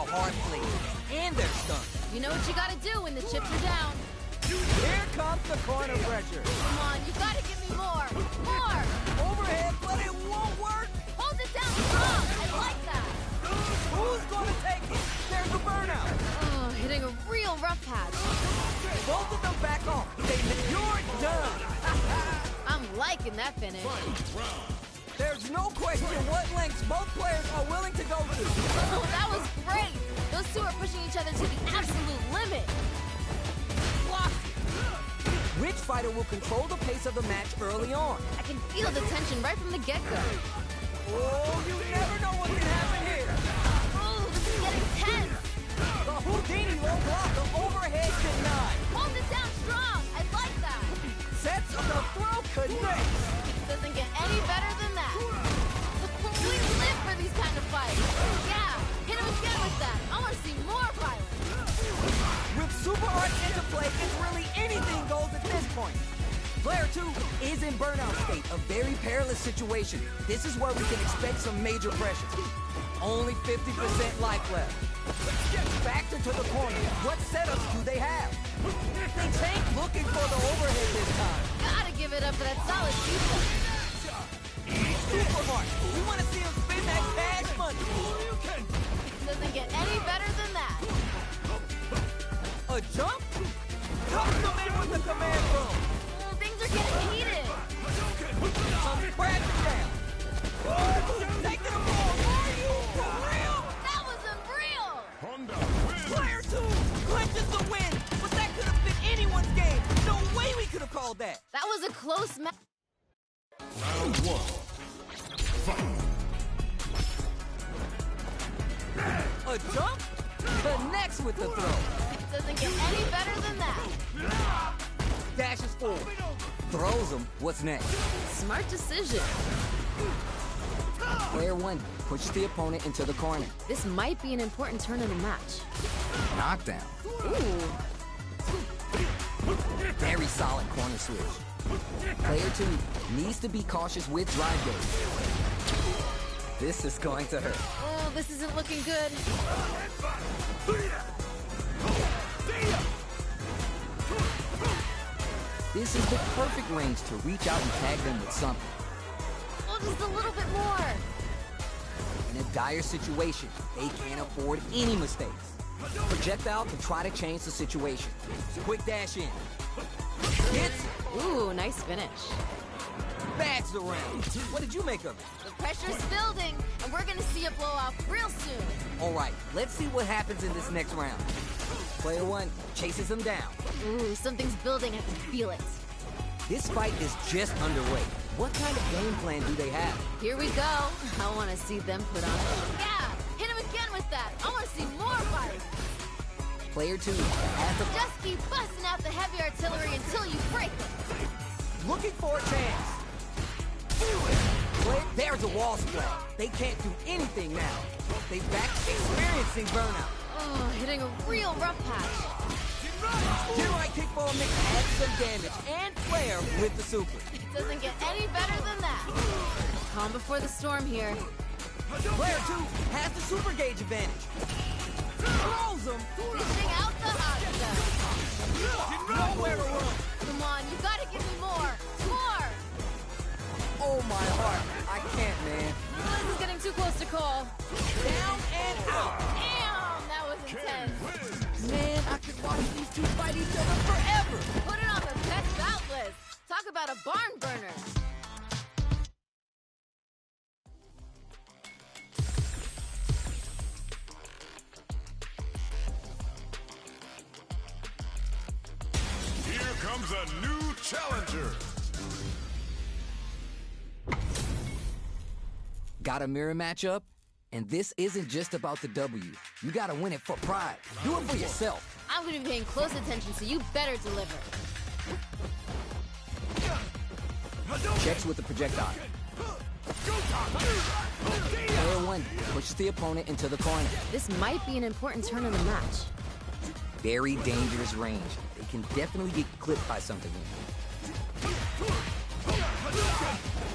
how hard players and they're stunned. You know what you gotta do when the chips are down. Here comes the corner pressure. Come on, you gotta give me more. More! Overhead, but it won't work. Hold it down strong. I like that. Who's gonna take it? There's a burnout. Oh, hitting a real rough patch. Both of them back off. You're done. I'm liking that finish. There's no question what lengths both players are willing to go to. Oh, that was great. Those two are pushing each other to the absolute limit. Which fighter will control the pace of the match early on? I can feel the tension right from the get-go. Oh, you never know what can happen here. Oh, this is getting tense. The Houdini low block, the overhead denied. Hold it down strong. I like that. Sets of the throw connects. Doesn't get any better than that. We live for these kind of fights. Yeah, hit him again with that. I want to see more violence. With super art into play, it's really anything goes at this point. Player 2 is in burnout state, a very perilous situation. This is where we can expect some major pressure. Only 50% life left. Back into the corner. What setups do they have? They tank looking for the overhead this time. Gotta give it up for that solid defense. Super hard. We want to see him spin that cash money. Doesn't get any better than that. A jump? Comes them in with the command throw. Things are getting heated. Some crashing down. Taking them all. Are you for real? That was unreal. Player 2 clinches the win, but that could have been anyone's game. No way we could have called that. That was a close match. Round 1. Fight. A jump? Connects with the throw. Doesn't get any better than that. Dashes forward. Throws him. What's next? Smart decision. Player 1 pushes the opponent into the corner. This might be an important turn in the match. Knockdown. Ooh. Very solid corner switch. Player 2 needs to be cautious with drive gauge. This is going to hurt. Oh, this isn't looking good. This is the perfect range to reach out and tag them with something. Oh, just a little bit more. In a dire situation, they can't afford any mistakes. Projectile to try to change the situation. Quick dash in. Hits. Ooh, nice finish. Bags the round. What did you make of it? The pressure's building, and we're gonna see a blowout real soon. All right, let's see what happens in this next round. Player 1 chases him down. Ooh, something's building. I can feel it. This fight is just underway. What kind of game plan do they have? Here we go. I want to see them put on it. Yeah, hit him again with that. I want to see more violence. Player 2 has the... Just keep busting out the heavy artillery until you break it. Looking for a chance. There's a wall splat. They can't do anything now. They back experiencing burnout. Oh, hitting a real rough patch. Here I kick for a mix, add some damage, and flair with the super. It doesn't get any better than that. Calm before the storm here. Player 2 has the super gauge advantage. Throws him. Dishing out the hot stuff. Nowhere to run. Come on, you gotta give me more. More. Oh my heart. I can't, man. This is getting too close to call. Down and out. Damn, that was intense. Man, I could watch these two fight each other forever. Put it on the best out list. Talk about a barn burner. Here comes a new challenger. Got a mirror matchup? And this isn't just about the W. You gotta win it for pride. Do it for yourself. I'm gonna be paying close attention, so you better deliver. Checks with the projectile. Player 1 pushes the opponent into the corner. This might be an important turn in the match. Very dangerous range. They can definitely get clipped by something here.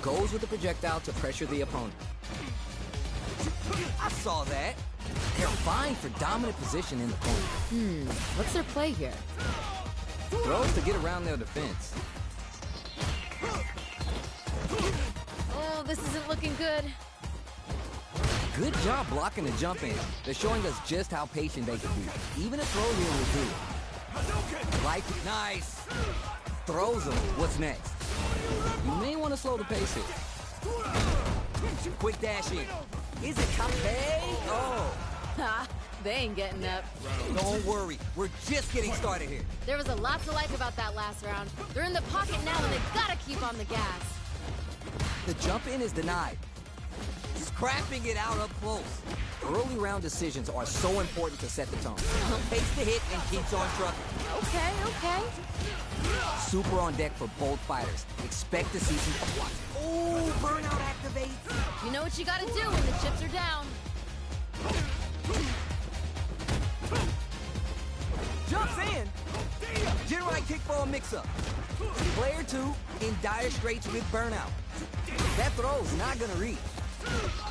Goes with the projectile to pressure the opponent. I saw that. They're vying for dominant position in the corner. What's their play here? Throws to get around their defense. Oh, this isn't looking good. Good job blocking the jump in. They're showing us just how patient they can be. Even a throw here will do it. Like, nice. Throws them. What's next? You may want to slow the pace here. Quick dash in. Is it Cafe? Oh. Ha! They ain't getting up. Don't worry. We're just getting started here. There was a lot to like about that last round. They're in the pocket now and they gotta keep on the gas. The jump in is denied. Scrapping it out up close. Early round decisions are so important to set the tone. Takes the hit and keeps on trucking. Okay. Super on deck for both fighters. Expect to see some... Oh, burnout activates. You know what you gotta do when the chips are down. Jumps in. Gen right kick for a mix-up. Player 2 in dire straits with burnout. That throw's not gonna reach.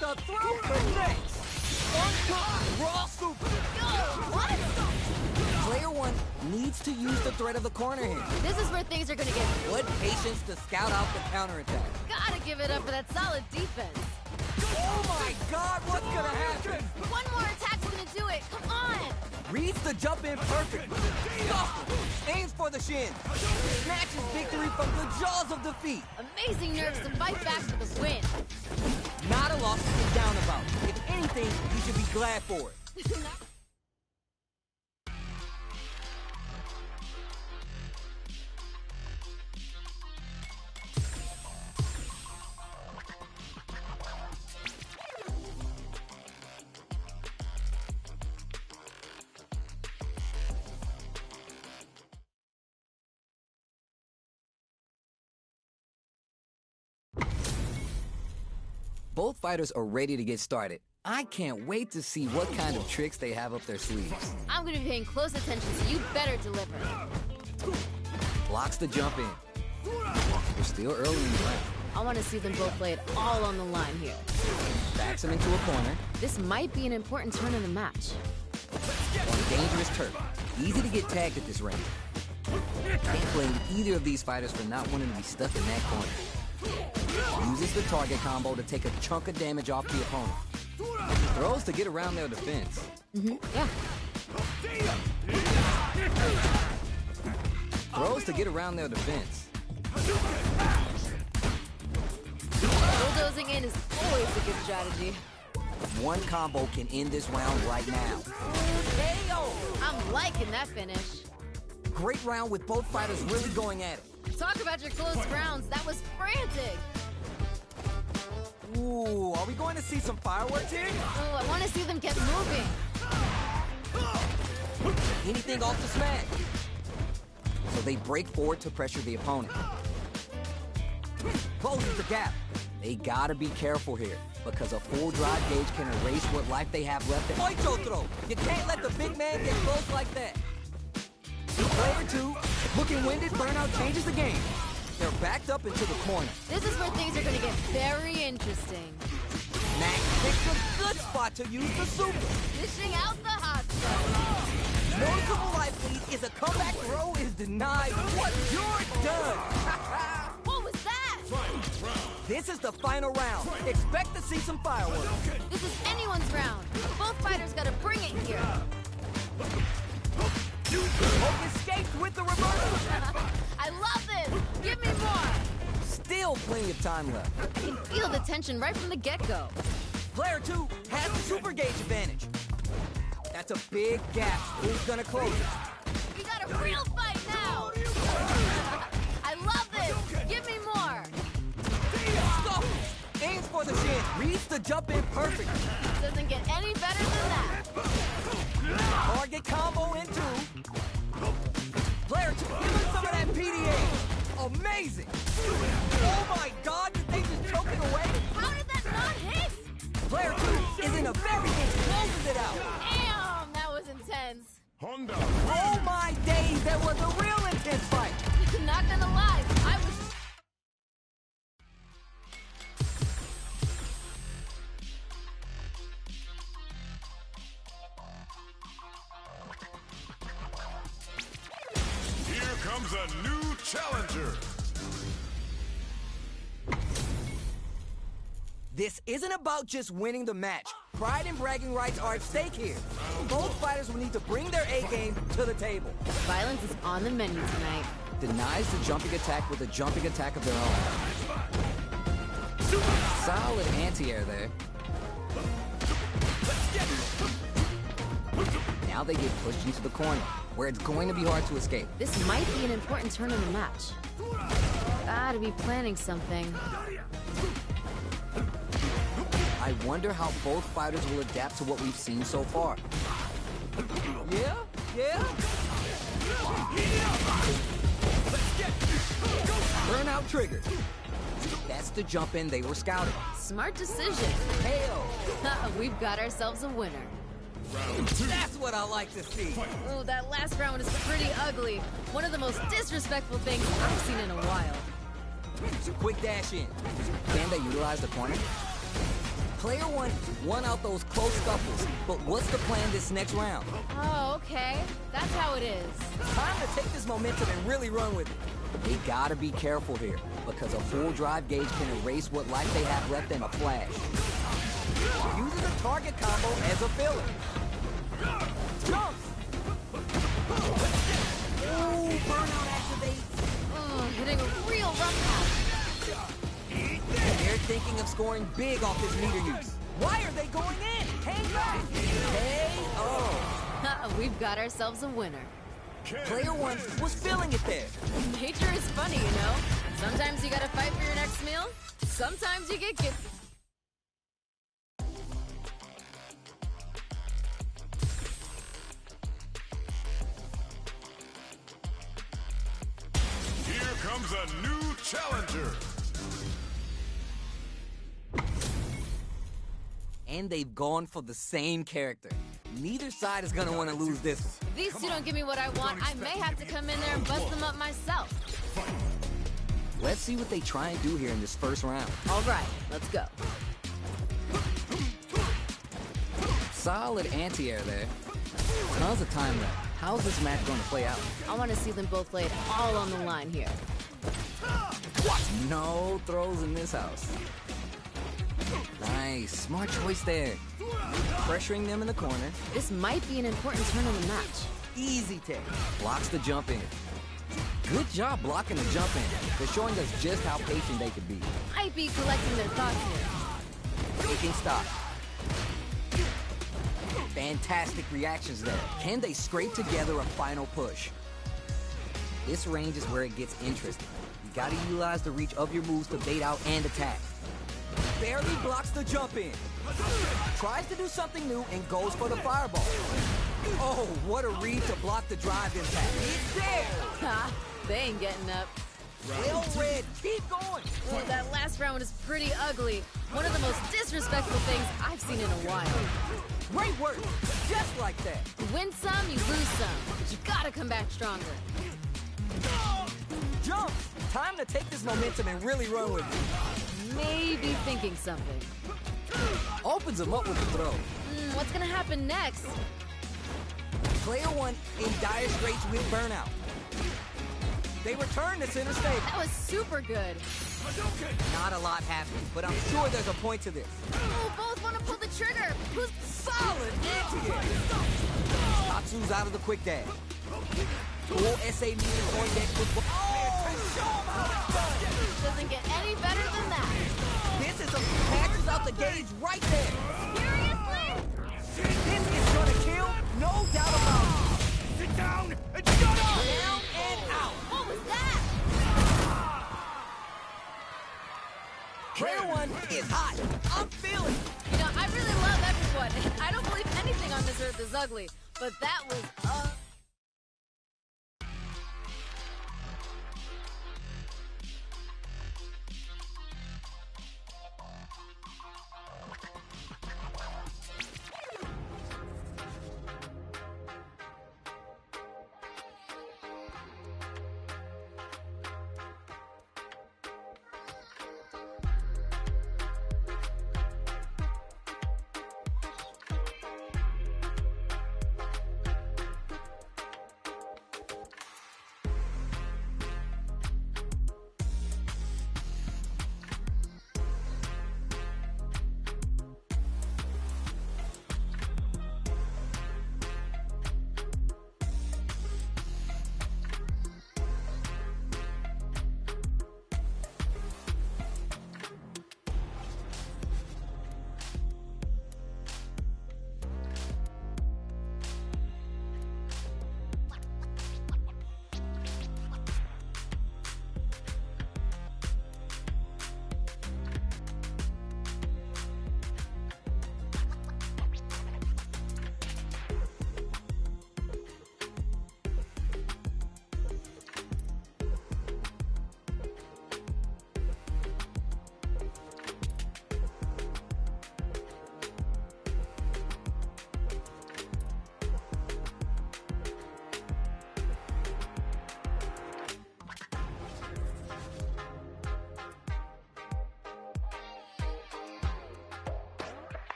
The throw connects. Uncut raw super. What? Player 1 needs to use the threat of the corner here. This is where things are gonna get... What patience to scout out the counterattack. Gotta give it up for that solid defense. Oh my God, what's gonna happen? One more attack's gonna do it. Come on. Reads the jump in perfect. Aims for the shin. Snatches victory from the jaws of defeat. Amazing nerves to fight back for the win. Not a loss to get down about. If anything, you should be glad for it. Both fighters are ready to get started. I can't wait to see what kind of tricks they have up their sleeves. I'm gonna be paying close attention, so you better deliver. Blocks the jump in. We're still early in the round. I want to see them both lay it all on the line here. Backs him into a corner. This might be an important turn in the match. On dangerous turf. Easy to get tagged at this range. Can't blame either of these fighters for not wanting to be stuck in that corner. Uses the target combo to take a chunk of damage off the opponent. Throws to get around their defense. Yeah. Throws to get around their defense. Bulldozing in is always a good strategy. One combo can end this round right now. KO! I'm liking that finish. Great round with both fighters really going at it. Talk about your close rounds. That was frantic. Ooh, are we going to see some fireworks here? Oh, I want to see them get moving. Anything off the smack. So they break forward to pressure the opponent. Closes the gap. They gotta be careful here, because a full drive gauge can erase what life they have left. Ocho throw! You can't let the big man get close like that. Player 2, looking winded, burnout changes the game. They're backed up into the corner. This is where things are going to get very interesting. Max picks a good spot to use the super. Dishing out the hot stuff. Noticeable life lead is a comeback throw is denied. What? You're done. What was that? This is the final round. Expect to see some fireworks. This is anyone's round. Both fighters got to bring it here. Hope escaped with the reversal. I love this. Give me more. Still plenty of time left. I can feel the tension right from the get-go. Player 2 has the super gauge advantage. That's a big gap. Who's gonna close it? We got a real fight now. I love this. Give me more. Scuffles. Aims for the shin. Reads the jump in perfect. Doesn't get any better than that. Target combo in 2. Player 2, give him some of that PDA. Amazing. Oh my God, did they just choke it away? How did that not hit? Player 2 is in a very closes it out. Damn, that was intense. Honda. Oh my days, that was a real intense fight. Not gonna lie, I was... comes a new challenger. This isn't about just winning the match. Pride and bragging rights are at stake here. Both fighters will need to bring their A-game to the table. Violence is on the menu tonight. Denies the jumping attack with a jumping attack of their own. Solid anti-air there. Now they get pushed into the corner, where it's going to be hard to escape. This might be an important turn in the match. Gotta be planning something. I wonder how both fighters will adapt to what we've seen so far. Yeah? Burnout triggered. That's the jump in they were scouting. Smart decision. Heyo! We've got ourselves a winner. That's what I like to see. Ooh, that last round was pretty ugly. One of the most disrespectful things I've seen in a while. Quick dash in. Can they utilize the corner? Player one won out those close scuffles, but what's the plan this next round? Oh, okay. That's how it is. Time to take this momentum and really run with it. They gotta be careful here, because a full drive gauge can erase what life they have left in a flash. Uses a target combo as a filler. Jumps! Ooh, burnout activates. Hitting a real rough patch. They're thinking of scoring big off this meter use. Why are they going in? Hang back! Hey, oh. We've got ourselves a winner. Player one was feeling it there. Nature is funny, you know? Sometimes you gotta fight for your next meal. Sometimes you get gifted. Here comes a new challenger. And they've gone for the same character. Neither side is gonna want to lose this one. If these two don't give me what I want, I may have to come in there and bust them up myself. Let's see what they try and do here in this first round. All right, let's go. Solid anti-air there. Tons of time left. How's this match going to play out? I want to see them both lay it all on the line here. No throws in this house. Nice, smart choice there. Pressuring them in the corner. This might be an important turn in the match. Easy take. Blocks the jump in. Good job blocking the jump in. They're showing us just how patient they could be. Might be collecting their thoughts here. Taking stock. Fantastic reactions there. Can they scrape together a final push? This range is where it gets interesting. You gotta utilize the reach of your moves to bait out and attack. Barely blocks the jump in. Tries to do something new and goes for the fireball. Oh, what a read to block the drive impact. It's there! Ha! They ain't getting up. Well read. Keep going. Ooh, that last round was pretty ugly. One of the most disrespectful things I've seen in a while. Great work. Just like that. You win some, you lose some. But you gotta come back stronger. Jump. Time to take this momentum and really run with it. Maybe thinking something. Opens him up with the throw. What's gonna happen next? Player one in dire straits with burnout. They return to center stage. That was super good. Not a lot happening, but I'm sure there's a point to this. Ooh, both want to pull the trigger. Who's Solid anti-air. Tatsu's out of the quick dash. Full SA meter on deck with... doesn't get any better than that. This is a patches out the gauge right there. Seriously? This is gonna kill, no doubt about it. Sit down and shut up! Down and out. What was that? Player one is hot. I'm feeling it. You know, I really love everyone. I don't believe anything on this earth is ugly, but that was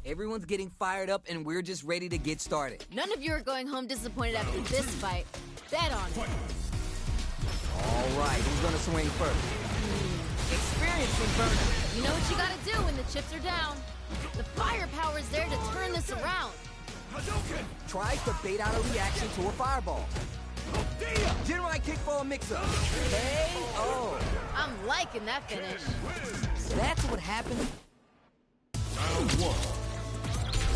Everyone's getting fired up, and we're just ready to get started. None of you are going home disappointed after this fight. Bet on it. All right, who's gonna swing first? Experiencing burner. You know what you gotta do when the chips are down. The firepower is there to turn this around. Tries to bait out a reaction to a fireball. General kick for a mix-up. K.O. I'm liking that finish. So that's what happened. Round one.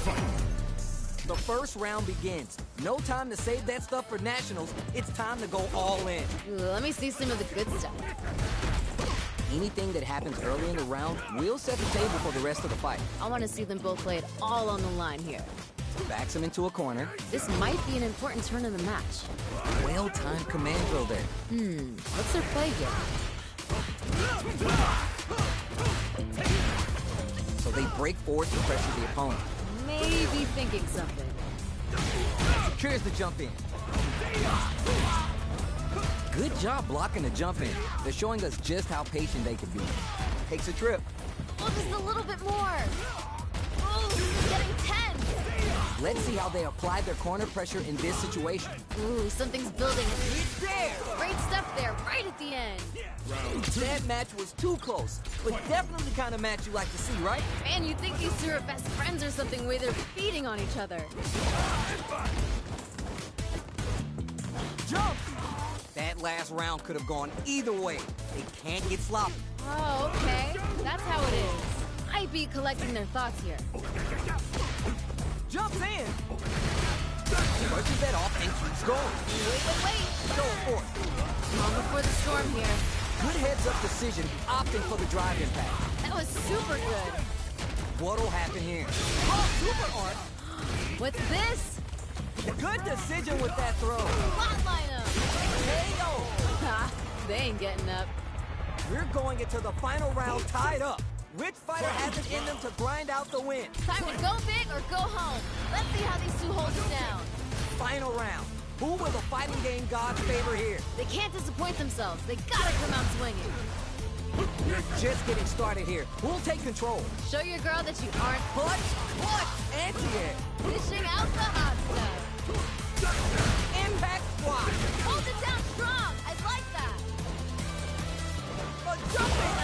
Fight. The first round begins. No time to save that stuff for nationals. It's time to go all in. Ooh, let me see some of the good stuff. Anything that happens early in the round will set the table for the rest of the fight. I want to see them both lay it all on the line here. Backs him into a corner. This might be an important turn in the match. Well-timed command throw there. What's their play here? So they break forward to pressure the opponent. Maybe thinking something. Secures the jump in. Good job blocking the jump in. They're showing us just how patient they can be. Takes a trip. Oh, just a little bit more. Oh, getting tense. Let's see how they apply their corner pressure in this situation. Ooh, something's building. It's there! Great stuff there, right at the end. That match was too close, but definitely the kind of match you like to see, right? Man, you'd think these two are best friends or something, the way they're feeding on each other. Jump! That last round could have gone either way. They can't get sloppy. Oh, okay. That's how it is. Might be collecting their thoughts here. Jumps in! Brushes that off and keeps going. Wait. Going for it. Calm before the storm here. Good heads-up decision, opting for the drive impact. That was super good. What'll happen here? Oh, super art! What's this? Good decision with that throw. Flatline him. K.O. Ha, they ain't getting up. We're going into the final round tied up. Which fighter has it in them to grind out the win? Time to go big or go home. Let's see how these two hold it down. Final round. Who will the fighting game gods favor here? They can't disappoint themselves. They gotta come out swinging. We're just getting started here. Who'll take control? Show your girl that you aren't Clutch, anti-air. dishing out the hot stuff. Impact squat. Hold it down strong. I like that. A jumping.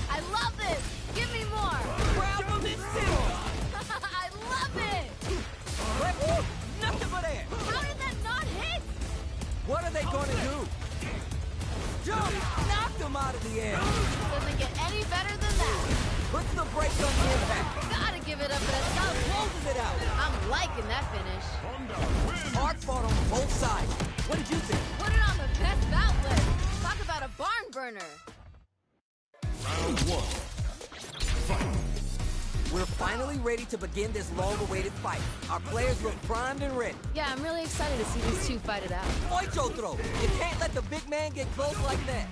I love this. Give me more. Grab them and zero. I love it. Nothing but air. How did that not hit? What are they going to do? Jump! Knocked them out of the air. Doesn't get any better than that. Puts the brakes on the impact. Gotta give it up for that stuff. Closes it out. I'm liking that finish. Arc fought on both sides. What did you think? Put it on the best outlet. Talk about a barn burner. Round one. Fight. We're finally ready to begin this long-awaited fight. Our players look primed and ready. Yeah, I'm really excited to see these two fight it out. Ocho throw. You can't let the big man get close like that.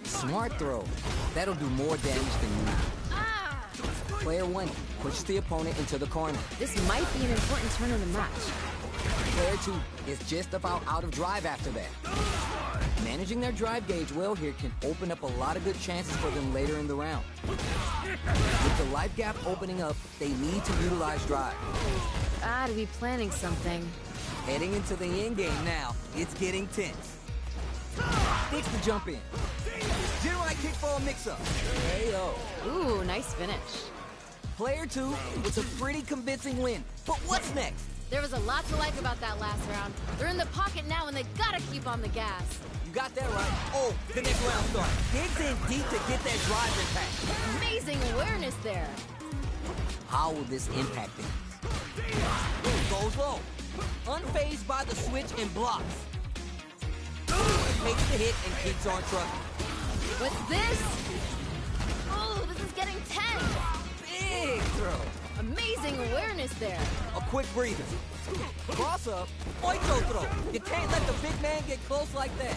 Smart throw. That'll do more damage than you need. Ah! Player one pushes the opponent into the corner. This might be an important turn in the match. Player two is just about out of drive after that. Managing their drive gauge well here can open up a lot of good chances for them later in the round. With the life gap opening up, they need to utilize drive. Gotta be planning something. Heading into the end game now, it's getting tense. Sticks the jump in. General kick for a mix-up. K.O. Ooh, nice finish. Player two with a pretty convincing win. But what's next? There was a lot to like about that last round. They're in the pocket now and they gotta keep on the gas. You got that right. Oh, the next round starts. Digs in deep to get that drive impact. Amazing awareness there. How will this impact things? Goes low. Unfazed by the switch and blocks. Takes the hit and keeps on trucking. What's this? Oh, this is getting tense. Big throw. Amazing awareness there. A quick breather. Cross up. Ocho throw. You can't let the big man get close like that.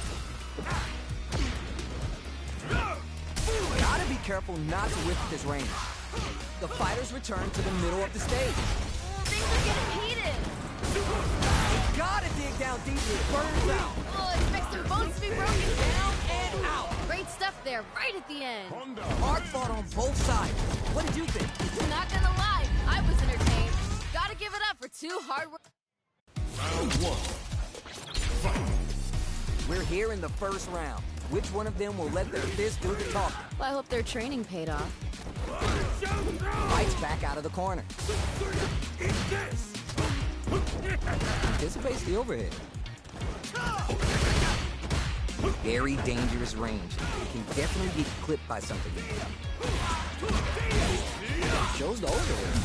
Gotta be careful not to whip this range. The fighters return to the middle of the stage. Things are getting heated. Gotta dig down deep. Burns out. Oh, expect their bones to be broken. Down and out. Great stuff there, right at the end. Arc fought on both sides. What did you think? Not gonna lie, I was entertained. Two hard work. Round one. Fight. We're here in the first round. Which one of them will let their fist do the talking? Well, I hope their training paid off. Fights back out of the corner. Anticipates the overhead. Very dangerous range. It can definitely get clipped by something. Shows the overhead.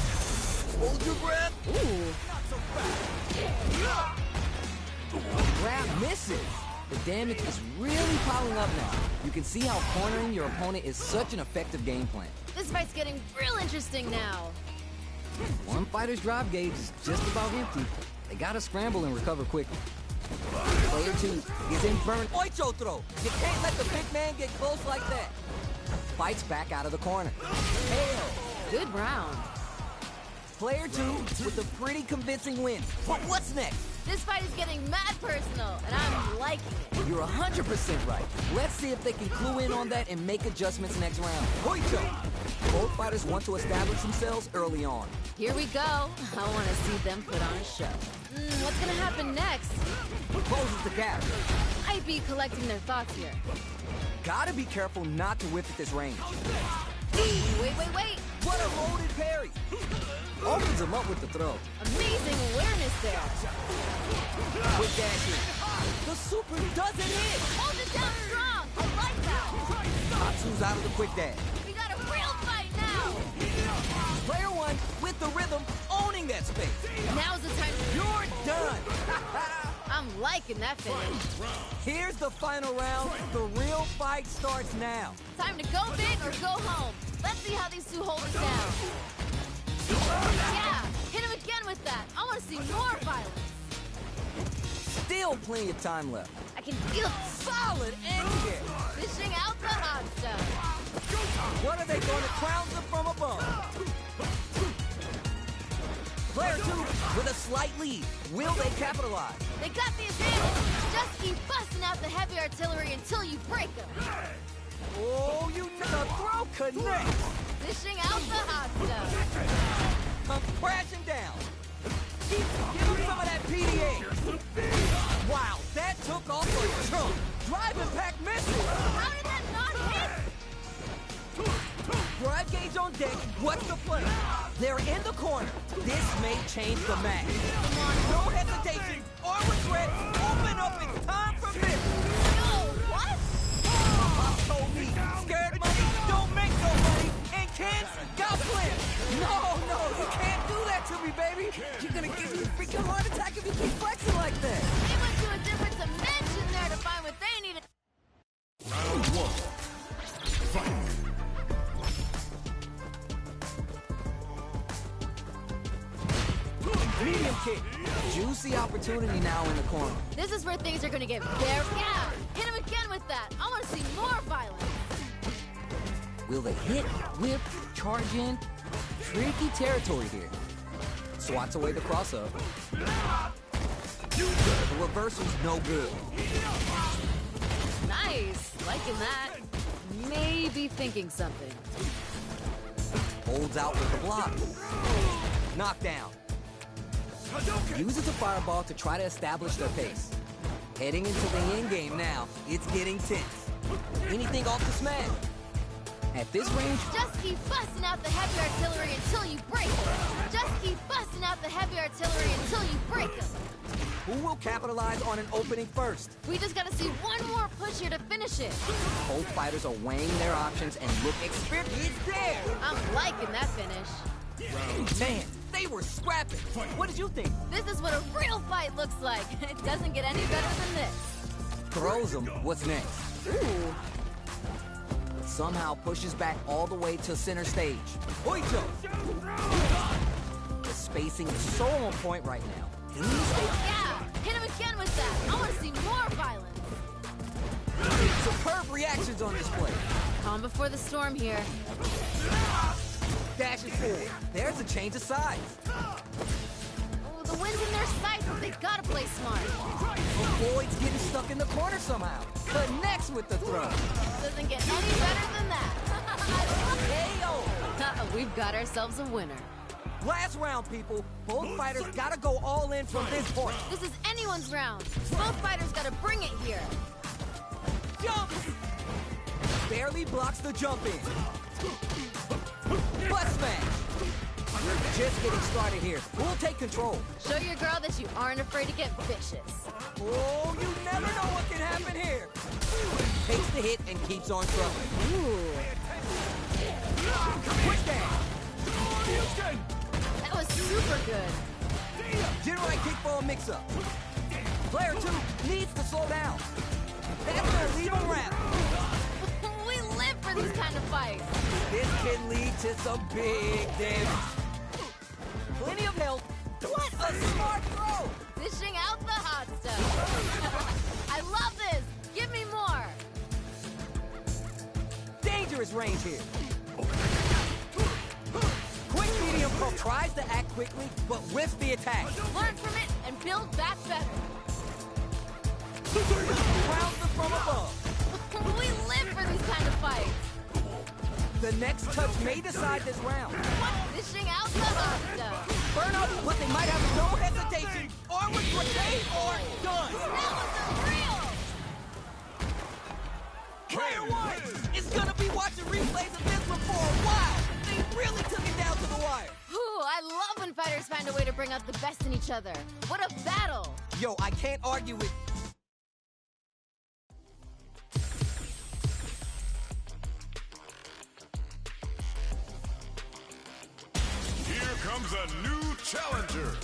Hold your breath. Ooh. Grab misses. The damage is really piling up now. You can see how cornering your opponent is such an effective game plan. This fight's getting real interesting now. One fighter's drive gauge is just about empty. They gotta scramble and recover quickly. Player 2 is in burn. Ocho throw! You can't let the big man get close like that. Fights back out of the corner. Hell! Good round. Player 2 with a pretty convincing win. But what's next? This fight is getting mad personal, and I'm liking it. You're 100% right. Let's see if they can clue in on that and make adjustments next round. Ocho! Both fighters want to establish themselves early on. Here we go. I want to see them put on a show. What's gonna happen next? Closes the gap. I'd be collecting their thoughts here. Gotta be careful not to whiff at this range. Wait. What a loaded parry! Opens him up with the throw. Amazing awareness there. Quick dash in. The super doesn't hit! Hold it down strong. I like that. Tatsu's out of the quick dash. We got a real fight now. Player 1 with the rhythm, owning that space. Now's the time. You're done! I'm liking that finish. Here's the final round. The real fight starts now. Time to go big or go home. Let's see how these two hold it down. Yeah, hit him again with that. I want to see more violence. Still plenty of time left. I can feel Solid end kick. fishing out the hot stuff. What are they going to crown them from above? Player 2 with a slight lead. Will they capitalize? They got the advantage. Just keep busting out the heavy artillery until you break them. Oh, the throw connects. Fishing out the hot stuff. Comes crashing down. Give him some of that PDA. Wow, that took off a chunk. Drive impact misses. How did that not hit? Drive gauge on deck. What's the play? They're in the corner. This may change the match. Come on. No hesitation or regret. Open up. It's time for this. No, what? Pop told me, scared money don't make no money, and kids got plenty. No, you can't do that to me, baby. You're gonna give me a freaking heart attack if you keep flexing like that. They went to a different dimension there to find what they needed. Round one. Fight. Medium kick. Juicy opportunity now in the corner. This is where things are going to get very... Yeah! Hit him again with that. I want to see more violence. Will they hit, whip, charge in? Tricky territory here. Swats away the cross-up. The reversal's no good. Nice. Liking that. Maybe thinking something. Holds out with the block. Knockdown. Uses a fireball to try to establish their pace. Heading into the end game now. It's getting tense. Anything off the smash? At this range, Just keep busting out the heavy artillery until you break them. Just keep busting out the heavy artillery until you break them. who will capitalize on an opening first? We just gotta see one more push here to finish it. Both fighters are weighing their options and look experienced there. I'm liking that finish. Man, they were scrapping. What did you think? This is what a real fight looks like. It doesn't get any better than this. Throws him. What's next? Ooh. Somehow pushes back all the way to center stage. Oito! The spacing is so on point right now. Can he stay? Yeah, hit him again with that. I want to see more violence. Superb reactions on display. Calm before the storm here. Dashes forward. There's a change of sides. Oh, the wind's in their sights, but they gotta play smart. Avoids getting stuck in the corner somehow. Connects with the throw. Doesn't get any better than that. KO. We've got ourselves a winner. Last round, people. Both fighters gotta go all in from this point. This is anyone's round. Both fighters gotta bring it here. Jump! Barely blocks the jump in. Butt smash! We're just getting started here. We'll take control. Show your girl that you aren't afraid to get vicious. Oh, you never know what can happen here. Takes the hit and keeps on trucking. Ooh. Quick dash! That was super good. General kick for a mix-up. Player 2 needs to slow down. That's gonna leave him wrapped. We live for these kind of fights. This can lead to some big damage. Plenty of health. What a smart throw! Dishing out the hot stuff. I love this. Give me more. Dangerous range here. Quick medium pro tries to act quickly, but whiffs the attack. Learn from it and build back better. Crowns them from above. We live for these kind of fights. The next touch may decide this round. Dishing out the hot stuff. Burn up, but they might have no hesitation. Armor brigade or done. That was unreal. Player 1 is gonna be watching replays of this one for a while. They really took it down to the wire. Ooh, I love when fighters find a way to bring out the best in each other. What a battle. Yo, I can't argue with... Here comes a new challenger.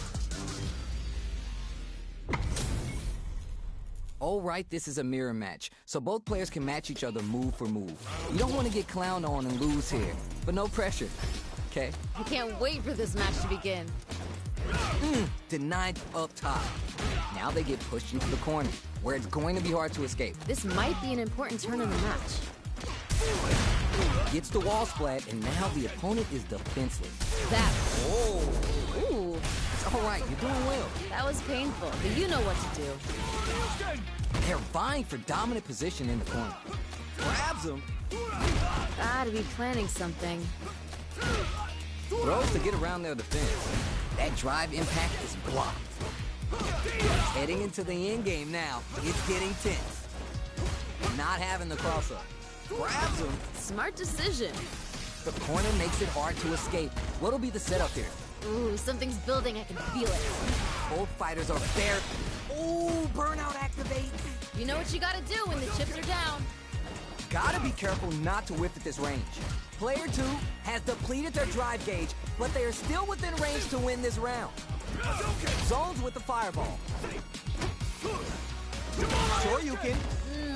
All right, this is a mirror match, so both players can match each other move for move. You don't want to get clowned on and lose here, but no pressure, okay? I can't wait for this match to begin. Denied up top. Now they get pushed into the corner, where it's going to be hard to escape. This might be an important turn in the match. Gets the wall splat, and now the opponent is defenseless. That. Oh, Ooh, it's all right, you're doing well. that was painful, but you know what to do. They're vying for dominant position in the corner. Grabs him, Gotta be planning something. throws to get around their defense. That drive impact is blocked. Heading into the end game now, it's getting tense. Not having the crossover. Grabs him. Smart decision. The corner makes it hard to escape. What'll be the setup here? Ooh, something's building, I can feel it. Both fighters are bare. Ooh, burnout activates. You know what you gotta do when the chips are down. Gotta be careful not to whiff at this range. Player 2 has depleted their drive gauge, but they are still within range to win this round. Zones with the fireball. Sure you can.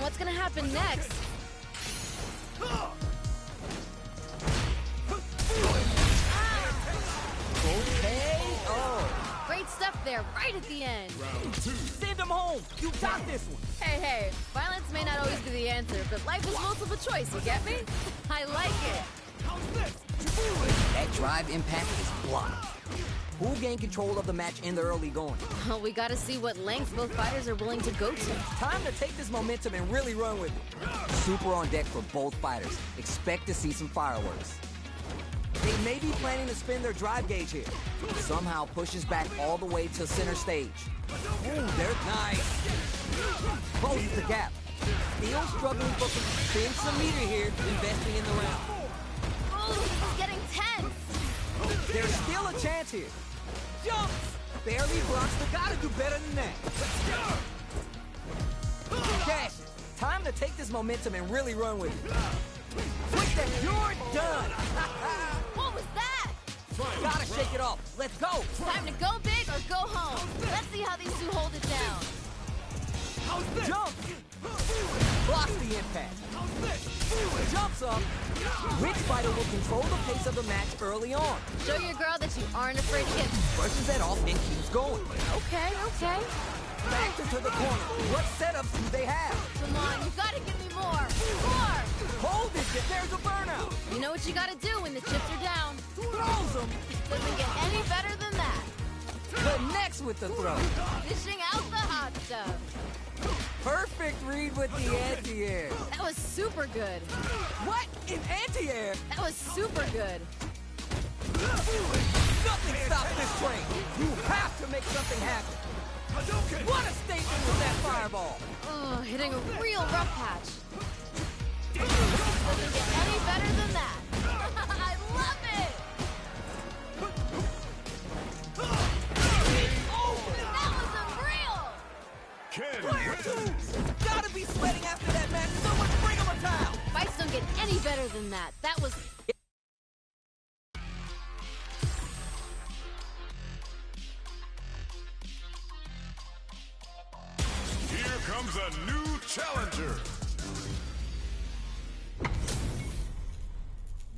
What's gonna happen next? Okay. Oh. Great stuff there, right at the end. Round 2. Send them home. You got this one. Hey, violence may not always be the answer, but life is multiple choice, you get me? I like it. That drive impact is blocked. Who'll gain control of the match in the early going? Well, we gotta see what lengths both fighters are willing to go to. Time to take this momentum and really run with it. Super on deck for both fighters. Expect to see some fireworks. They may be planning to spin their drive gauge here. Somehow pushes back all the way to center stage. Ooh, they're nice. Closes the gap. Still struggling for some meter here, investing in the round. Ooh, this is getting tense. There's still a chance here. Jumps! Barely blocks, but gotta do better than that. Cash it. Time to take this momentum and really run with it. Quick that you're done! What was that? Gotta shake it off. Let's go! Time to go big or go home. Let's see how these two hold it down. Jump! Blocks the impact. Jumps up. Which fighter will control the pace of the match early on? Show your girl that you aren't afraid to get... Brushes that off and keeps going. Okay. Back into the corner. What setups do they have? Come on, you gotta give me more. More! Hold it, there's a burnout. You know what you gotta do when the chips are down. Throws them. Doesn't get any better than that. Connects with the throw. Dishing out the hot stuff. Perfect read with the anti-air. That was super good. What? In anti-air? That was super good. Nothing stops this train. You have to make something happen. What a statement with that fireball. Hitting a real rough patch. Doesn't get any better than that. I love it! Oh, that was unreal! Player 2! Gotta be sweating after that match. Someone bring him a towel. Fights don't get any better than that. That was... Here comes a new challenger.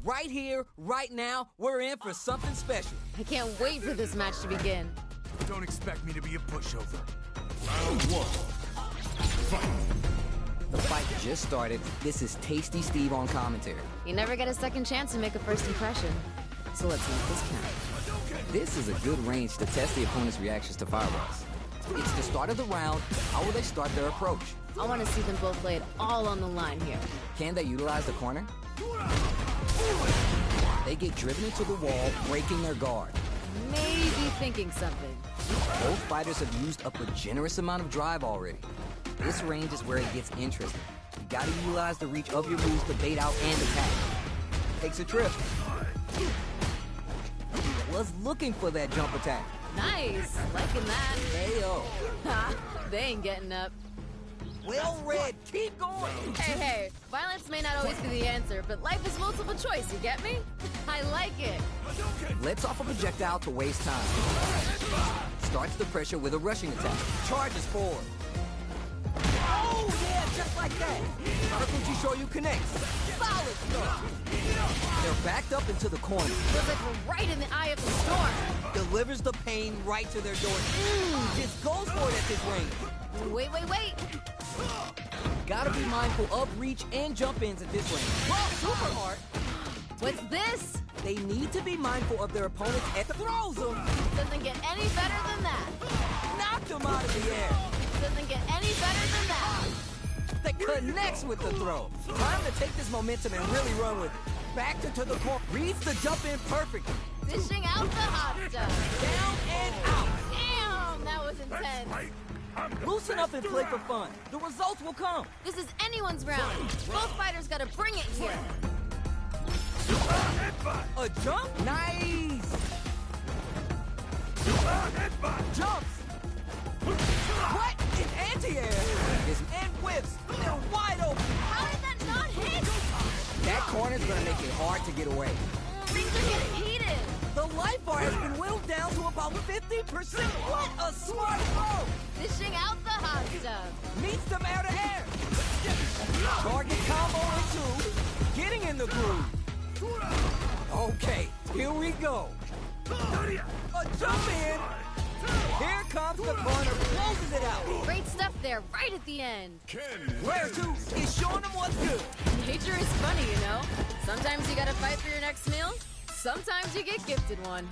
Right here, right now, we're in for something special. I can't wait for this match to begin. Don't expect me to be a pushover. Round one. Fight. The fight just started. This is Tasty Steve on commentary. You never get a second chance to make a first impression. So let's make this count. This is a good range to test the opponent's reactions to fireballs. It's the start of the round. How will they start their approach? I want to see them both lay it all on the line here. Can they utilize the corner? They get driven into the wall, breaking their guard. Maybe thinking something. Both fighters have used up a generous amount of drive already. This range is where it gets interesting. You gotta utilize the reach of your moves to bait out and attack. Takes a trip. Was looking for that jump attack. Nice! Liking that. Hey-o. Ha! They ain't getting up. Well read. Keep going. Hey, violence may not always be the answer, but life is multiple choice, you get me? I like it. Lets off a projectile to waste time. Starts the pressure with a rushing attack. Charges forward. Oh, yeah, just like that. Karakuchi Shoyu connects. Solid stuff. They're backed up into the corner. Feels like we're right in the eye of the storm. Delivers the pain right to their door. Just goes for it at this range. Wait. Gotta be mindful of reach and jump-ins at this range. Well, super art. What's this? They need to be mindful of their opponents and throws them. Doesn't get any better than that. Knocked them out of the air. Doesn't get any better than that. That connects with the throw. Time to take this momentum and really run with it. Back to the corner. Reads the jump in perfectly. Dishing out the hot stuff. Down and out. Damn, that was intense. Loosen up and play for fun. The results will come. This is anyone's round. Both fighters gotta bring it here. A jump? Nice. Jumps. What? In anti-air. And whips. They're wide open. How did that not hit? That corner's gonna make it hard to get away. Things are getting heated. The life bar has been whittled down to about 50%. What a smart throw! Dishing out the hot stuff. Meets them out of air. Target combo in two. Getting in the groove. Okay, here we go. A jump in. Here comes the corner. Closes it out. Great stuff there, right at the end. Player 2 is showing them what's good. Nature is funny, you know. Sometimes you gotta fight for your next meal. Sometimes you get gifted one.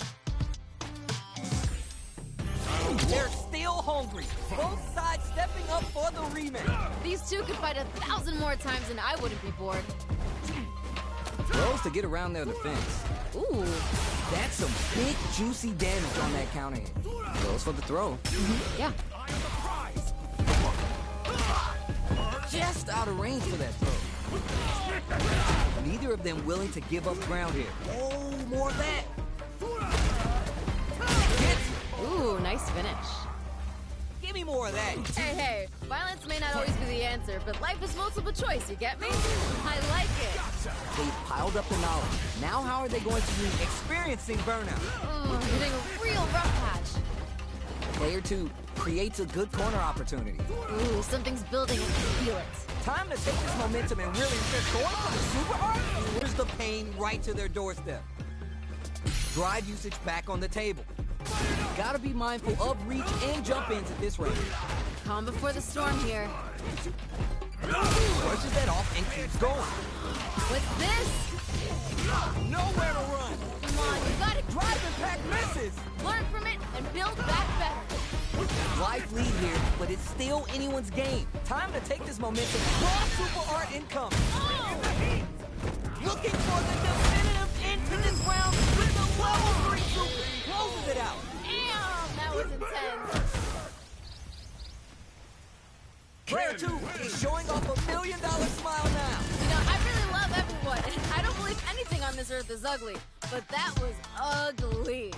They're still hungry. Both sides stepping up for the rematch. These two could fight 1,000 more times and I wouldn't be bored. Throws to get around their defense. Ooh. That's some big, juicy damage on that counter hit. Goes for the throw. Yeah. Just out of range for that throw. Neither of them willing to give up ground here. Oh, more of that. Gets it. Ooh, nice finish. Give me more of that. Hey, violence may not always be the answer, but life is multiple choice, you get me? I like it. They've piled up the knowledge. Now how are they going to use experiencing burnout? Hitting a real rough patch. Player 2 creates a good corner opportunity. Ooh, something's building and I feel it. Time to take this momentum and really just going for the super hard. Here's the pain right to their doorstep. Drive usage back on the table. Gotta be mindful of reach and jump-ins at this range. Calm before the storm here. Brushes that off and keeps going. What's this? Nowhere to run. Come on, you gotta Drive impact misses. learn from it and build back better. Life lead here, but it's still anyone's game. Time to take this momentum. Raw super art incoming. Looking for the definitive end to this round with the level 3 super. Player 2 is showing off $1 million smile now. You know, I really love everyone, and I don't believe anything on this earth is ugly. But that was ugly.